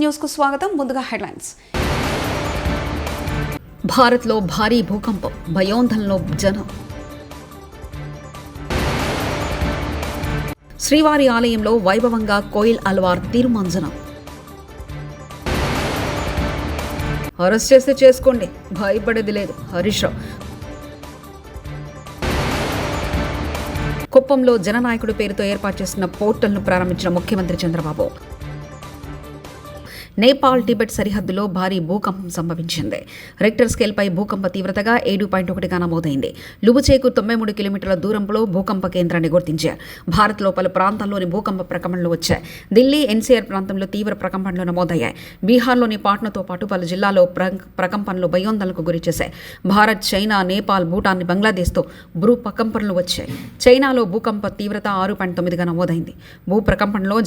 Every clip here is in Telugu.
న్యూస్ కు స్వాగతం. ముందుగా హెడ్లైన్స్. భారత్లో భారీ భూకంపం, భయోందనలో జనం. శ్రీవారి ఆలయంలో వైభవంగా కోయిల్ అల్వార్ తిరుమంజనం. అరెస్ట్ చేస్తే చేసుకోండి, భయపడేది లేదు హరీష్ రావు. కుప్పంలో జననాయకుడి పేరుతో ఏర్పాటు చేసిన పోర్టల్ను ప్రారంభించిన ముఖ్యమంత్రి చంద్రబాబు. నేపాల్ టిబెట్ సరిహద్దులో భారీ భూకంపం సంభవించింది. రిక్టర్ స్కేల్పై భూకంప తీవ్రతగా 7.1గా నమోదైంది. లుబుచేకు 93 కిలోమీటర్ల దూరంలో భూకంప కేంద్రాన్ని గుర్తించారు. భారత్లో పలు ప్రాంతాల్లోని భూకంప ప్రకంపనలు వచ్చాయి. ఢిల్లీ ఎన్సీఆర్ ప్రాంతంలో తీవ్ర ప్రకంపనలు నమోదయ్యాయి. బీహార్లోని పాట్నాతో పాటు పలు జిల్లాల్లో ప్రకంపనలు భయోందనలకు గురిచేశాయి. భారత్, చైనా, నేపాల్, భూటాన్, బంగ్లాదేశ్తో భూ ప్రకంపనలు వచ్చాయి. చైనాలో భూకంప తీవ్రత 6.9గా నమోదైంది. భూ ప్రకంపనలో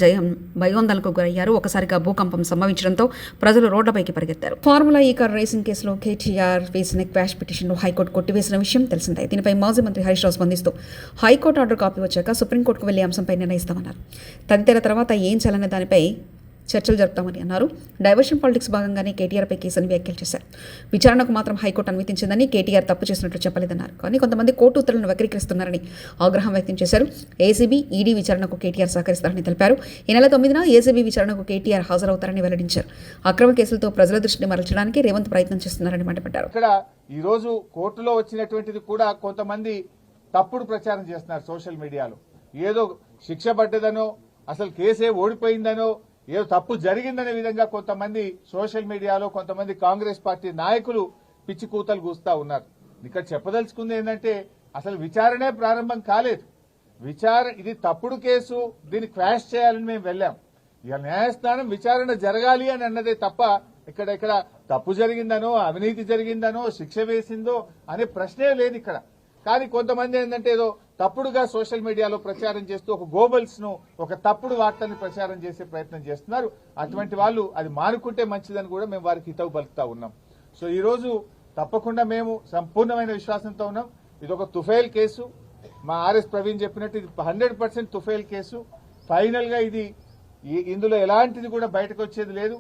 భయోందనలకు గురయ్యారు. ఒకసారిగా భూకంపం సంభవించడంతో ప్రజలు రోడ్లపైకి పరిగెత్తారు. ఫార్ములా ఈ కార్ రేసింగ్ కేసులో కేటీఆర్ వేసిన క్వాష్ పిటిషన్ను హైకోర్టు కొట్టివేసిన విషయం తెలిసిందే. దీనిపై మాజీ మంత్రి హరీష్ రావు స్పందిస్తూ హైకోర్టు ఆర్డర్ కాపీ వచ్చాక సుప్రీంకోర్టుకు వెళ్లే అంశంపై నిర్ణయిస్తామన్నారు. తదితర తర్వాత ఏం చేయాలనే దానిపై చర్చలు జరుపుతామని అన్నారు. డైవర్షన్ పాలిటిక్స్ భాగంగానే కేటీఆర్పై కేసుని వ్యాఖ్యలు చేశారు. విచారణకు మాత్రం హైకోర్టు అనుమతించిందని, కేటీఆర్ తప్పు చేసినట్లు చెప్పలేదన్నారు. కానీ కొంతమంది కోర్టు ఉత్తర్వులను వక్రీకరిస్తున్నారని ఆగ్రహం వ్యక్తం చేశారు. ఏసీబీ, ఈడీ విచారణకు కేటీఆర్ సహకరిస్తారని తెలిపారు. ఈ నెల 9న ఏసీబీ విచారణకు కేటీఆర్ హాజరవుతారని వెల్లడించారు. అక్రమ కేసులతో ప్రజల దృష్టిని మరల్చడానికి రేవంత్ ప్రయత్నం చేస్తున్నారని మండిపడ్డారు. ఇక్కడ ఈ రోజు కోర్టులో వచ్చినటువంటిది కూడా కొంతమంది తప్పుడు ప్రచారం చేస్తున్నారు సోషల్ మీడియాలో. ఏదో శిక్ష పడ్డదనో, అసలు కేసే ఓడిపోయిందనో, ఏదో తప్పు జరిగిందనే విధంగా కొంతమంది సోషల్ మీడియాలో కొంతమంది కాంగ్రెస్ పార్టీ నాయకులు పిచ్చి కూతలు కూస్తా ఉన్నారు. ఇక్కడ చెప్పదలుచుకుంది ఏంటంటే అసలు విచారణే ప్రారంభం కాలేదు. ఇది తప్పుడు కేసు, దీన్ని క్వాష్ చేయాలని మేము వెళ్ళాం. ఇక న్యాయస్థానం విచారణ జరగాలి అని అన్నదే తప్ప ఇక్కడ తప్పు జరిగిందనో, అవినీతి జరిగిందనో, శిక్ష వేసిందో అనే ప్రశ్నే లేదు ఇక్కడ. కానీ కొంతమంది ఏంటంటే ఏదో తప్పుడుగా సోషల్ మీడియాలో ప్రచారం చేస్తూ ఒక గోబల్స్ ను, ఒక తప్పుడు వార్తల్ని ప్రచారం చేసే ప్రయత్నం చేస్తున్నారు. అటువంటి వాళ్ళు అది మానుకుంటే మంచిదని కూడా మేము వారికి హితవు పలుకుతా ఉన్నాం. సో ఈ రోజు తప్పకుండా మేము సంపూర్ణమైన విశ్వాసంతో ఉన్నాం. ఇది ఒక తుఫైల్ కేసు. మా ఆర్ఎస్ ప్రవీణ్ చెప్పినట్టు ఇది 100% తుఫైల్ కేసు. ఫైనల్ గా ఇందులో ఎలాంటిది కూడా బయటకు వచ్చేది లేదు.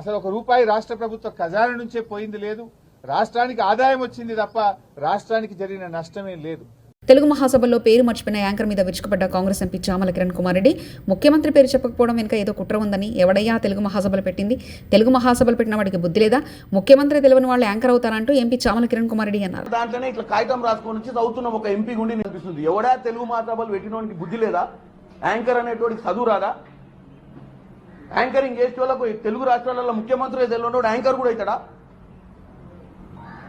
అసలు ఒక రూపాయి రాష్ట్ర ప్రభుత్వ ఖజానా నుంచే పోయింది లేదు. రాష్ట్రానికి ఆదాయం వచ్చింది తప్ప రాష్ట్రానికి జరిగిన నష్టమే లేదు. తెలుగు మహాసభలో పేరు మర్చిపోయిన యాంకర్ మీద విరుచుకుపడ్డ కాంగ్రెస్ ఎంపీ చామల కిరణ్ కుమార్ రెడ్డి ముఖ్యమంత్రి పేరు చెప్పకపోవడం వెనుక ఏదో కుట్ర ఉందని, ఎవడయ్యా తెలుగు మహాసభలు పెట్టింది, తెలుగు మహాసభలు పెట్టిన వాడికి బుద్ధి లేదా, ముఖ్యమంత్రి తెలియని వాళ్ళు యాంకర్ అవుతారంటూ ఎంపీ చామల కిరణ్ కుమార్ రెడ్డి అన్నారు. దాంట్లోనే ఇట్లా కాగితం రాసుకొని వచ్చి చదువుతున్న ఒక ఎంపీ గుండి అనిపిస్తుంది. ఎవడా తెలుగు మహాసభలు పెట్టినోడికి బుద్ధి లేదా, యాంకర్ అనేటువంటి చదువు రాదా, యాంకరింగ్ చేసే వాళ్ళకు తెలుగు రాష్ట్రాలలో ముఖ్యమంత్రి తెలియనోడు యాంకర్ కూడా అవుతాడా?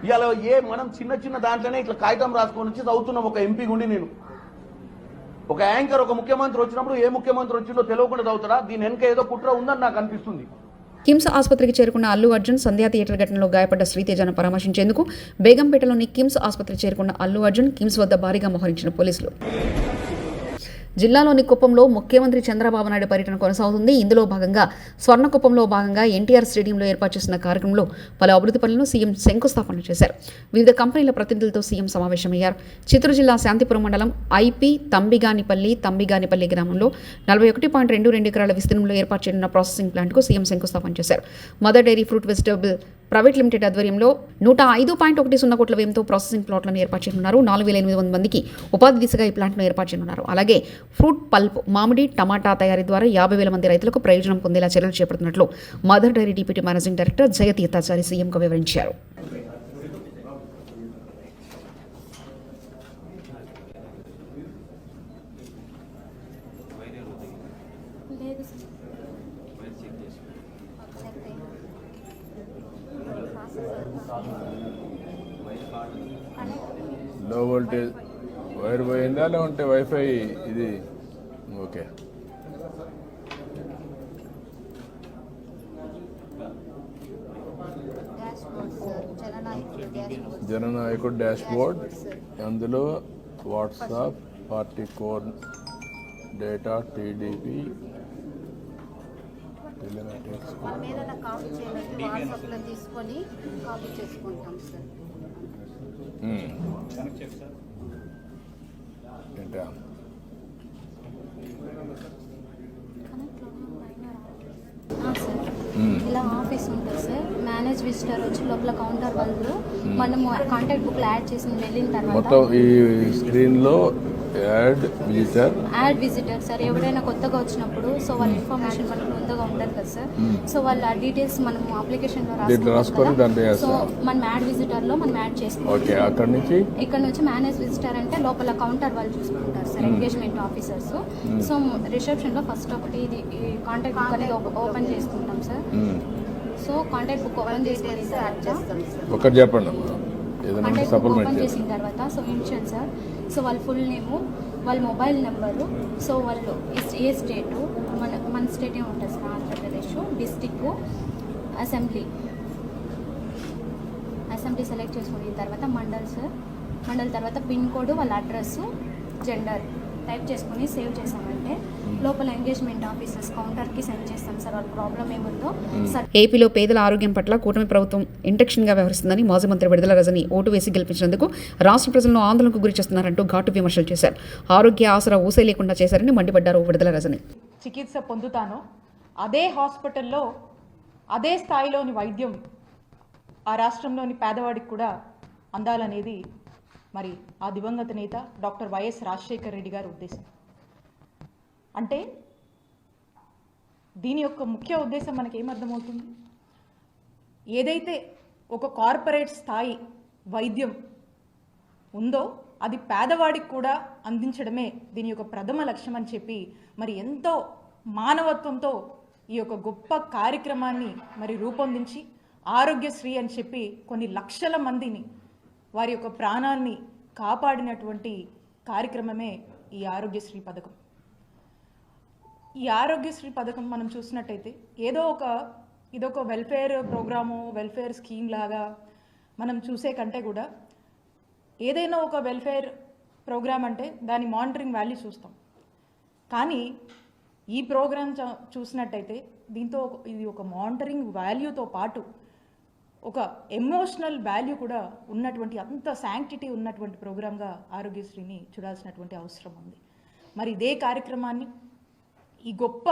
ఇలా మనం చిన్న దాంట్లోనే ఇట్లా కాగితం రాసుకొని వచ్చి చదువుతున్నాం ఒక ఎంపీ గుండి నేను. ఒక యాంకర్ ఒక ముఖ్యమంత్రి వచ్చినప్పుడు ఏ ముఖ్యమంత్రి వచ్చిందో తెలియకుండా చదువుతాడా? దీని వెనక ఏదో కుట్ర ఉందని నాకు అనిపిస్తుంది. కిమ్స్ ఆసుపత్రికి చేరుకున్న అల్లు అర్జున్ సంధ్యా థియేటర్ ఘటనలో గాయపడ్డ శ్రీతేజను పరామర్శించేందుకు బేగంపేటలోని కిమ్స్ ఆసుపత్రికి చేరుకున్న అల్లు అర్జున్ కిమ్స్ వద్ద భారీగా మోహరించిన పోలీసులు. జిల్లాలోని కుప్పంలో ముఖ్యమంత్రి చంద్రబాబు నాయుడు పర్యటన కొనసాగుతుంది. ఇందులో భాగంగా స్వర్ణకుప్పంలో భాగంగా ఎన్టీఆర్ స్టేడియంలో ఏర్పాటు చేసిన కార్యక్రమంలో పలు అభివృద్ధి పనులను సీఎం శంకుస్థాపన చేశారు. వివిధ కంపెనీల ప్రతినిధులతో సీఎం సమావేశమయ్యారు. చిత్తూరు జిల్లా శాంతిపురం మండలం ఐపీ తంబిగానిపల్లి గ్రామంలో 41.22 ఎకరాల విస్తీర్ణంలో ఏర్పాటు చేయనున్న ప్రాసెసింగ్ ప్లాంట్కు సీఎం శంకుస్థాపన చేశారు. Mother Dairy Fruit Vegetable Private Limited ఆధ్వర్యంలో 105.10 కోట్ల వ్యయంతో ప్రాసెసింగ్ ప్లాట్లను ఏర్పాటు చేయనున్నారు. 4,800 మందికి ఉపాధి దిశగా ఈ ప్లాంట్ను ఏర్పాటు చేయనున్నారు. అలాగే ఫ్రూట్ పల్ప్, మామిడి, టమాటా తయారీ ద్వారా 50,000 మంది రైతులకు ప్రయోజనం పొందేలా చర్యలు చేపడుతున్నట్లు Mother Dairy deputy managing director Jayatheerthachari సీఎంకు వివరించారు. లో వోల్టేజ్ వైర్ పోయిందా లేకుంటే వైఫై ఇది ఓకే. జననాయకుడు డాష్ బోర్డ్, అందులో WhatsApp, party core data, TDP, ఏంటా ఇలా ఆఫీస్ ఉంటుంది సార్. మేనేజ్ విజిటర్ వచ్చి లోపల కౌంటర్ వాళ్ళు మనము కాంటాక్ట్ బుక్లో యాడ్ చేసి వెళ్ళిన తర్వాత మొత్తం ఈ స్క్రీన్ లో యాడ్ విజిటర్ సార్ ఎవరైనా కొత్తగా వచ్చినప్పుడు సో వాళ్ళ ఇన్ఫర్మేషన్ మనకు ముందుగా ఉంటుంది కదా సార్. సో వాళ్ళ డీటెయిల్స్ మనము అప్లికేషన్లో రాసుకొని దాంట్లో సో మనం యాడ్ విజిటర్లో మనం యాడ్ చేసుకోవాలి. ఓకే, ఇక్కడ నుంచి మేనేజ్ విజిటర్ అంటే లోపల కౌంటర్ వాళ్ళు చూసుకుంటారు సార్, ఎంగేజ్మెంట్ ఆఫీసర్స్. సో రిసెప్షన్లో ఫస్ట్ ఒకటి ఇది కాంటాక్ట్ బుక్ అనేది ఓపెన్ చేసుకుంటాం sir. So contact book open చేసుకుని ఒకటి చెప్పండి, కాంటాక్ట్ బుక్ ఓపెన్ చేసిన తర్వాత సో ఇనిషియల్ సార్, సో వాళ్ళ ఫుల్ నేము, వాళ్ళ మొబైల్ నెంబరు, సో వాళ్ళు ఏ స్టేటు, మన స్టేట్ ఉంటుంది sir Andhra Pradesh, district, assembly select చేసుకున్న తర్వాత మండల్ సార్, మండల్ తర్వాత పిన్ కోడ్, వాళ్ళ అడ్రస్, జెండర్ టైప్ చేసుకుని సేవ్ చేసామంటే లోపల ఎంగేజ్మెంట్ ఆఫీసర్స్ కౌంటర్కి సెండ్ చేస్తాం సార్. వాళ్ళ ప్రాబ్లం ఏముందో. ఏపీలో పేదల ఆరోగ్యం పట్ల కూటమి ప్రభుత్వం ఇంటెక్షన్గా వ్యవహరిస్తుందని మాజీ మంత్రి విడుదల రజని ఓటు వేసి గెలిపించినందుకు రాష్ట్ర ప్రజలను ఆందోళనకు గురి చేస్తున్నారంటూ ఘాటు విమర్శలు చేశారు. ఆరోగ్య ఆసరా ఊసే లేకుండా చేశారని మండిపడ్డారు విడుదల రజని. చికిత్స పొందుతానో అదే హాస్పిటల్లో అదే స్థాయిలోని వైద్యం ఆ రాష్ట్రంలోని పేదవాడికి కూడా అందాలనేది మరి ఆ దివంగత నేత డాక్టర్ వైఎస్ రాజశేఖర్ రెడ్డి గారి ఉద్దేశం. అంటే దీని యొక్క ముఖ్య ఉద్దేశం మనకేమర్థమవుతుంది? ఏదైతే ఒక కార్పొరేట్ స్థాయి వైద్యం ఉందో అది పేదవాడికి కూడా అందించడమే దీని యొక్క ప్రథమ లక్ష్యం అని చెప్పి మరి ఎంతో మానవత్వంతో ఈ యొక్క గొప్ప కార్యక్రమాన్ని మరి రూపొందించి ఆరోగ్యశ్రీ అని చెప్పి కొన్ని లక్షల మందిని వారి యొక్క ప్రాణాన్ని కాపాడినటువంటి కార్యక్రమమే ఈ ఆరోగ్యశ్రీ పథకం. ఈ ఆరోగ్యశ్రీ పథకం మనం చూసినట్టయితే ఇదొక వెల్ఫేర్ ప్రోగ్రాము, వెల్ఫేర్ స్కీమ్ లాగా మనం చూసే కంటే కూడా ఏదైనా ఒక వెల్ఫేర్ ప్రోగ్రామ్ అంటే దాని మానిటరింగ్ వాల్యూ చూస్తాం. కానీ ఈ ప్రోగ్రామ్ చూసినట్టయితే దీంతో ఇది ఒక మానిటరింగ్ వాల్యూతో పాటు ఒక ఎమోషనల్ వాల్యూ కూడా ఉన్నటువంటి అంత శాంక్టిటీ ఉన్నటువంటి ప్రోగ్రామ్గా ఆరోగ్యశ్రీని చూడాల్సినటువంటి అవసరం ఉంది. మరి ఇదే కార్యక్రమాన్ని ఈ గొప్ప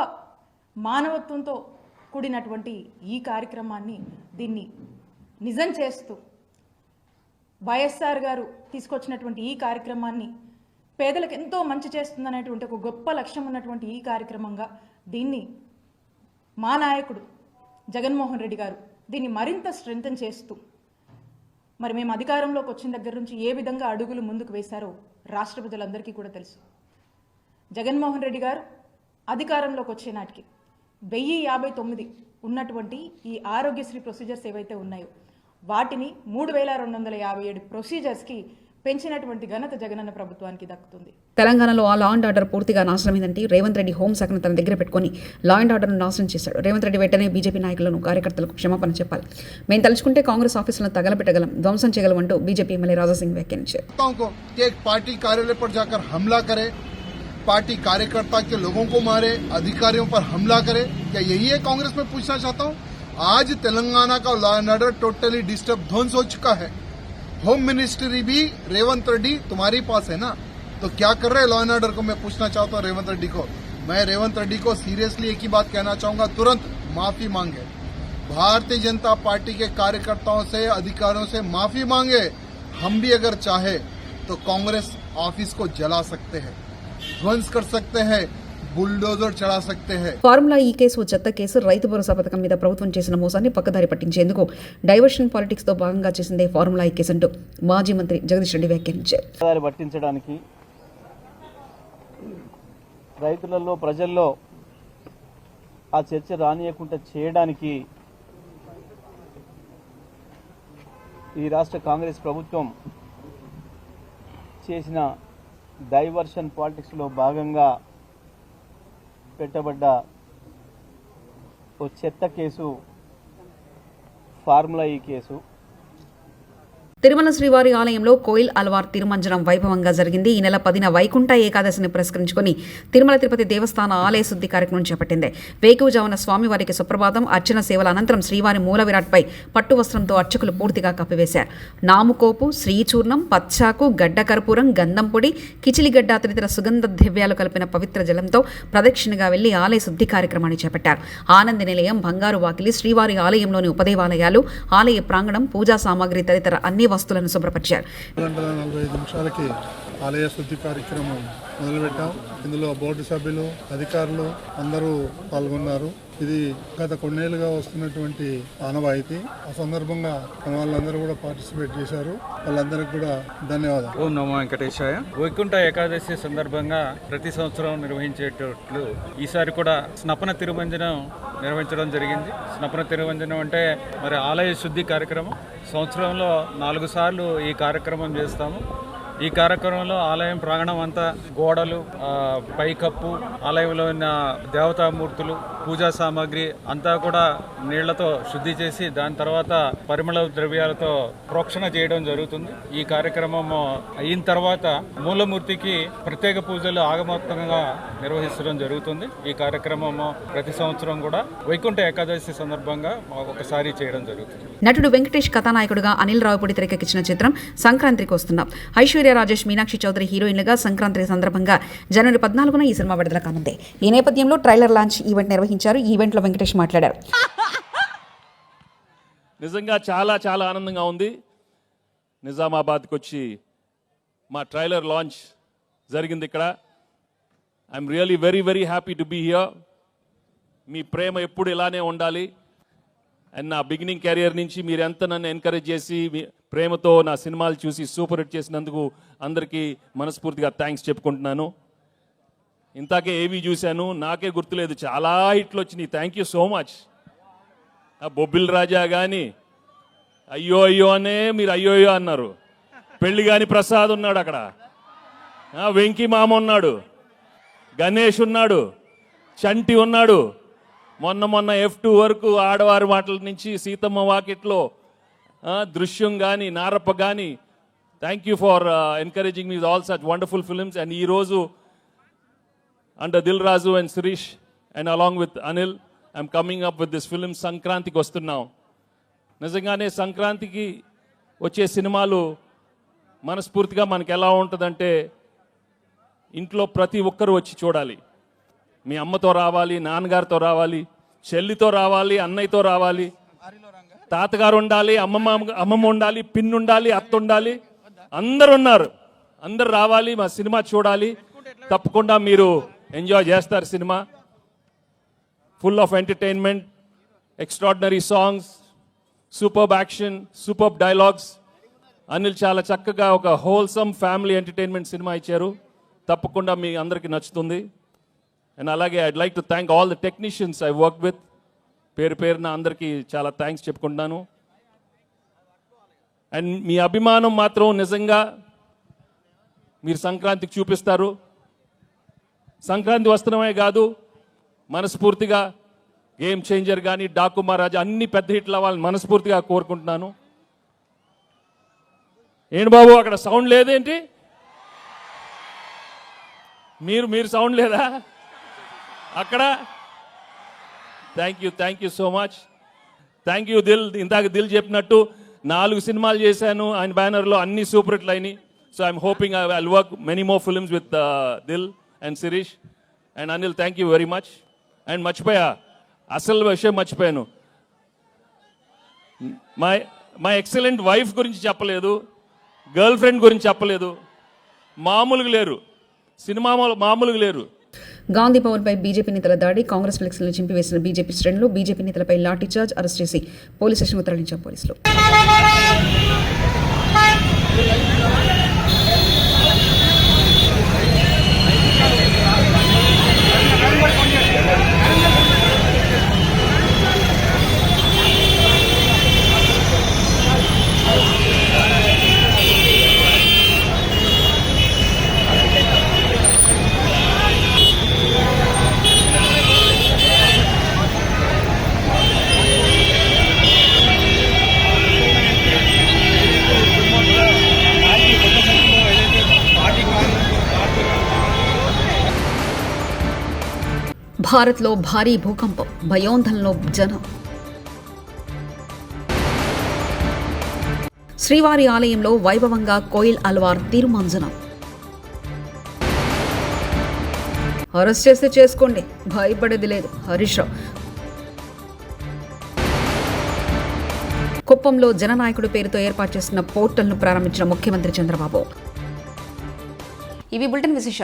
మానవత్వంతో కూడినటువంటి ఈ కార్యక్రమాన్ని దీన్ని నిజం చేస్తూ వైఎస్ఆర్ గారు తీసుకొచ్చినటువంటి ఈ కార్యక్రమాన్ని పేదలకు ఎంతో మంచి చేస్తుందనేటువంటి ఒక గొప్ప లక్ష్యం ఉన్నటువంటి ఈ కార్యక్రమంగా దీన్ని మా నాయకుడు జగన్మోహన్ రెడ్డి గారు దీన్ని మరింత స్ట్రెంథెన్ చేస్తూ మరి మేము అధికారంలోకి వచ్చిన దగ్గర నుంచి ఏ విధంగా అడుగులు ముందుకు వేశారో రాష్ట్ర ప్రజలందరికీ కూడా తెలుసు. జగన్మోహన్ రెడ్డి గారు అధికారంలోకి వచ్చే నాటికి 1059 ఉన్నటువంటి ఈ ఆరోగ్యశ్రీ ప్రొసీజర్స్ ఏవైతే ఉన్నాయో వాటిని 3257 ప్రొసీజర్స్కి పెంచినటువంటి ఘనత జగనన్న ప్రభుత్వానికి దక్కుతుంది. తెలంగాణలో ఆ లా అండ్ ఆర్డర్ పూర్తిగా నాశనమైందంటే రేవంత్ రెడ్డి హోంశాఖను తన దగ్గర పెట్టుకుని లా అండ్ ఆర్డర్ను నాశనం చేశాడు. రేవంత్ రెడ్డి వెంటనే బీజేపీ నాయకులను, కార్యకర్తలకు క్షమాపణ చెప్పాలి. మేము తలుచుకుంటే కాంగ్రెస్ ఆఫీసులను తగలబెట్టగలం, ధ్వంసం చేయగలం అంటూ బీజేపీ ఎమ్మెల్యే రాజాసింగ్ వ్యాఖ్యానించారు. पार्टी कार्यालय पर जाकर हमला करे, पार्टी कार्यकर्ता के लोगों को मारे, अधिकारियों पर हमला करे, क्या यही है कांग्रेस में? पूछना चाहता हूँ. आज तेलंगाना का law and order totally disturb, ध्वंस हो चुका है. होम मिनिस्ट्री भी रेवंत रेड्डी तुम्हारे पास है ना, तो क्या कर रहे लॉ एंड ऑर्डर को? मैं पूछना चाहता हूँ रेवंत रेड्डी को. मैं रेवंत रेड्डी को सीरियसली एक ही बात कहना चाहूंगा, तुरंत माफी मांगे. भारतीय जनता पार्टी के कार्यकर्ताओं से, अधिकारियों से माफी मांगे. हम भी अगर चाहे तो कांग्रेस ऑफिस को जला सकते हैं, ध्वंस कर सकते हैं, బుల్డోజర్ చడా సక్తే హై. ఫార్ములా ఈ కేసు చెత్త కేసు. రైతు భరోసా పథకం మీద ప్రభుత్వం చేసిన మోసాన్ని పక్కదారి పట్టించేందుకు డైవర్షన్ పాలిటిక్స్ తో భాగంగా చేసిందే ఫార్ములా ఈ కేసు అంటూ మాజీ మంత్రి జగదీష్ రెడ్డి వ్యాఖ్యానించారు. పక్కదారి పట్టించడానికి, రైతులలో, ప్రజల్లో ఆ చర్చ రానియకుండా చేయడానికి ఈ రాష్ట్ర కాంగ్రెస్ ప్రభుత్వం చేసిన డైవర్షన్ పాలిటిక్స్లో భాగంగా పెట్టబడ్డ ఓ చెత్త కేసు ఫార్ములా ఈ కేసు. తిరుమల శ్రీవారి ఆలయంలో కోయిల్ అల్వార్ తిరుమంజనం వైభవంగా జరిగింది. ఈ నెల 10న వైకుంఠ ఏకాదశిని పురస్కరించుకుని తిరుమల తిరుపతి దేవస్థాన ఆలయ శుద్ధి కార్యక్రమం చేపట్టింది. వేకువజామున స్వామివారికి సుప్రభాతం, అర్చన సేవల అనంతరం శ్రీవారి మూల విరాట్పై పట్టు వస్త్రంతో అర్చకులు పూర్తిగా కప్పివేశారు. నాముకోపు, శ్రీచూర్ణం, పచ్చాకు, గడ్డ కర్పూరం, గంధం పొడి, కిచిలిగడ్డ తదితర సుగంధ ద్రవ్యాలు కలిపిన పవిత్ర జలంతో ప్రదక్షిణగా వెళ్లి ఆలయ శుద్ధి కార్యక్రమాన్ని చేపట్టారు. ఆనంద నిలయం, బంగారు వాకిలి, శ్రీవారి ఆలయంలోని ఉపదేవాలయాలు, ఆలయ ప్రాంగణం, పూజా సామాగ్రి తదితర అన్ని వస్తువులను శుభ్రపరిచారు. 45 నిమిషాలకి ఆలయ శుద్ధి కార్యక్రమం మొదలుపెట్టాం. ఇందులో బోర్డు సభ్యులు, అధికారులు అందరూ పాల్గొన్నారు. ఇది గత కొన్నేళ్లుగా వస్తున్నటువంటి ఆనవాయితీ. ఆ సందర్భంగా మన వాళ్ళందరూ కూడా పార్టిసిపేట్ చేశారు. వాళ్ళందరికీ కూడా ధన్యవాదాలు. ఓం నమో వెంకటేశాయ. వైకుంఠ ఏకాదశి సందర్భంగా ప్రతి సంవత్సరం నిర్వహించేటట్లు ఈసారి కూడా స్నపన తిరుమంజనం నిర్వహించడం జరిగింది. స్నపన తిరుమంజనం అంటే మరి ఆలయ శుద్ధి కార్యక్రమం. సంవత్సరంలో 4 సార్లు ఈ కార్యక్రమం చేస్తాము. ఈ కార్యక్రమంలో ఆలయం ప్రాంగణం అంతా గోడలు, పైకప్పు, ఆలయంలో ఉన్న దేవతామూర్తులు, పూజా సామాగ్రి అంతా కూడా నీళ్లతో శుద్ధి చేసి దాని తర్వాత పరిమళ ద్రవ్యాలతో ప్రోక్షణ చేయడం జరుగుతుంది. ఈ కార్యక్రమం అయిన తర్వాత మూలమూర్తికి ప్రత్యేక పూజలు ఆగమోక్తంగా నిర్వహించడం జరుగుతుంది. ఈ కార్యక్రమం ప్రతి సంవత్సరం కూడా వైకుంఠ ఏకాదశి సందర్భంగా ఒకసారి చేయడం జరుగుతుంది. నటుడు వెంకటేష్ కథానాయకుడుగా అనిల్ రావుపూడి తెరకెక్కించిన చిత్రం సంక్రాంతికి వస్తున్నాం. ఐశ్వర్య రాజేష్, మీనాక్షి చౌదరి హీరోయిన్లుగా సంక్రాంతి సందర్భంగా జనవరి 14న ఈ సినిమా విడుదల కానుంది. ఈ నేపథ్యంలో ట్రైలర్ లాంచ్ ఈవెంట్ నిర్వహించారు. ఈ ఈవెంట్లో వెంకటేష్ మాట్లాడారు. నిజంగా చాలా చాలా ఆనందంగా ఉంది. నిజామాబాద్కి వచ్చి మా ట్రైలర్ లాంచ్ జరిగింది ఇక్కడ. I'm really very very happy to be here. మీ ప్రేమ ఎప్పుడు ఇలానే ఉండాలి. అండ్ నా బిగినింగ్ కెరియర్ నుంచి మీరు ఎంత నన్ను ఎంకరేజ్ చేసి మీ ప్రేమతో నా సినిమాలు చూసి సూపర్ హిట్ చేసినందుకు అందరికీ మనస్ఫూర్తిగా థ్యాంక్స్ చెప్పుకుంటున్నాను. ఇంతాకే ఏవి చూశాను, నాకే గుర్తులేదు, చాలా హిట్లు వచ్చినాయి. Thank you so much. Bobbili Raja కానీ అయ్యో అయ్యో అనే మీరు అయ్యో అయ్యో అన్నారు. పెళ్లి కాని ప్రసాద్ ఉన్నాడు అక్కడ, వెంకీ మామ ఉన్నాడు, గణేష్ ఉన్నాడు, చంటి ఉన్నాడు. మొన్న F2 వరకు ఆడవారి మాటల నుంచి సీతమ్మ వాకిట్లో, దృశ్యం కానీ, నారప్ప కానీ. Thank you for encouraging me all such wonderful films. And ఈరోజు under Dil Raju and Shirish and along with Anil I'm coming up with this film సంక్రాంతికి వస్తున్నాం. నిజంగానే సంక్రాంతికి వచ్చే సినిమాలు మనస్ఫూర్తిగా మనకి ఎలా ఉంటుందంటే ఇంట్లో ప్రతి ఒక్కరు వచ్చి చూడాలి. మీ అమ్మతో రావాలి, నాన్నగారితో రావాలి, చెల్లితో రావాలి, అన్నయ్యతో రావాలి, తాతగారు ఉండాలి, అమ్మమ్మ ఉండాలి, పిన్ ఉండాలి, అత్త ఉండాలి, అందరు ఉన్నారు. అందరు రావాలి, మా సినిమా చూడాలి. తప్పకుండా మీరు ఎంజాయ్ చేస్తారు. Cinema full of entertainment, extraordinary songs, superb action, superb dialogues. Anil చాలా చక్కగా ఒక హోల్సమ్ ఫ్యామిలీ ఎంటర్టైన్మెంట్ సినిమా ఇచ్చారు. తప్పకుండా మీ అందరికీ నచ్చుతుంది. అండ్ అలాగే I'd like to thank all the technicians I work with. పేరు పేరున అందరికీ చాలా థ్యాంక్స్ చెప్పుకుంటున్నాను. అండ్ మీ అభిమానం మాత్రం నిజంగా మీరు సంక్రాంతికి చూపిస్తారు. సంక్రాంతి వస్త్రమే కాదు, మనస్ఫూర్తిగా గేమ్ చేంజర్ కానీ, డాకు మహారాజా అన్ని పెద్ద హిట్లు అవ్వాలని మనస్ఫూర్తిగా కోరుకుంటున్నాను. ఏంటి బాబు అక్కడ సౌండ్ లేదేంటి? మీరు సౌండ్ లేదా అక్కడ? Thank you so much. Thank you Dil. ఇందాక దిల్ చెప్పినట్టు 4 సినిమాలు చేశాను ఆయన బ్యానర్లో, అన్ని సూపర్ హిట్లు అయినాయి. So I'm hoping I will work many more films with Dil and Shirish and Anil. Thank you very much. And మర్చిపోయా, అసలు విషయం మర్చిపోయాను. మై ఎక్సలెంట్ వైఫ్ గురించి చెప్పలేదు, గర్ల్ ఫ్రెండ్ గురించి చెప్పలేదు. మామూలుగా లేరు, సినిమా మామూలుగా లేరు. గాంధీ భవన్పై బీజేపీ నేతల దాడి, కాంగ్రెస్ ఫ్లెక్స్లను చింపివేసిన బీజేపీ శ్రేణులు, బీజేపీ నేతలపై లాఠీ చార్జ్, అరెస్ట్ చేసి పోలీస్ స్టేషన్కు తరలించారు పోలీసులు. భారత్లో భారీ భూకంపం, భయోందనలో జనం. శ్రీవారి ఆలయంలో వైభవంగా కోయిల్ అల్వార్ తిరుమంజనం. అరెస్ట్ చేస్తే చేసుకోండి, భయపడేది లేదు హరీష్ రావు. కుప్పంలో జననాయకుడి పేరుతో ఏర్పాటు చేసిన పోర్టల్ను ప్రారంభించిన ముఖ్యమంత్రి చంద్రబాబు. ఇవి బులెటిన్ విశేషాలు.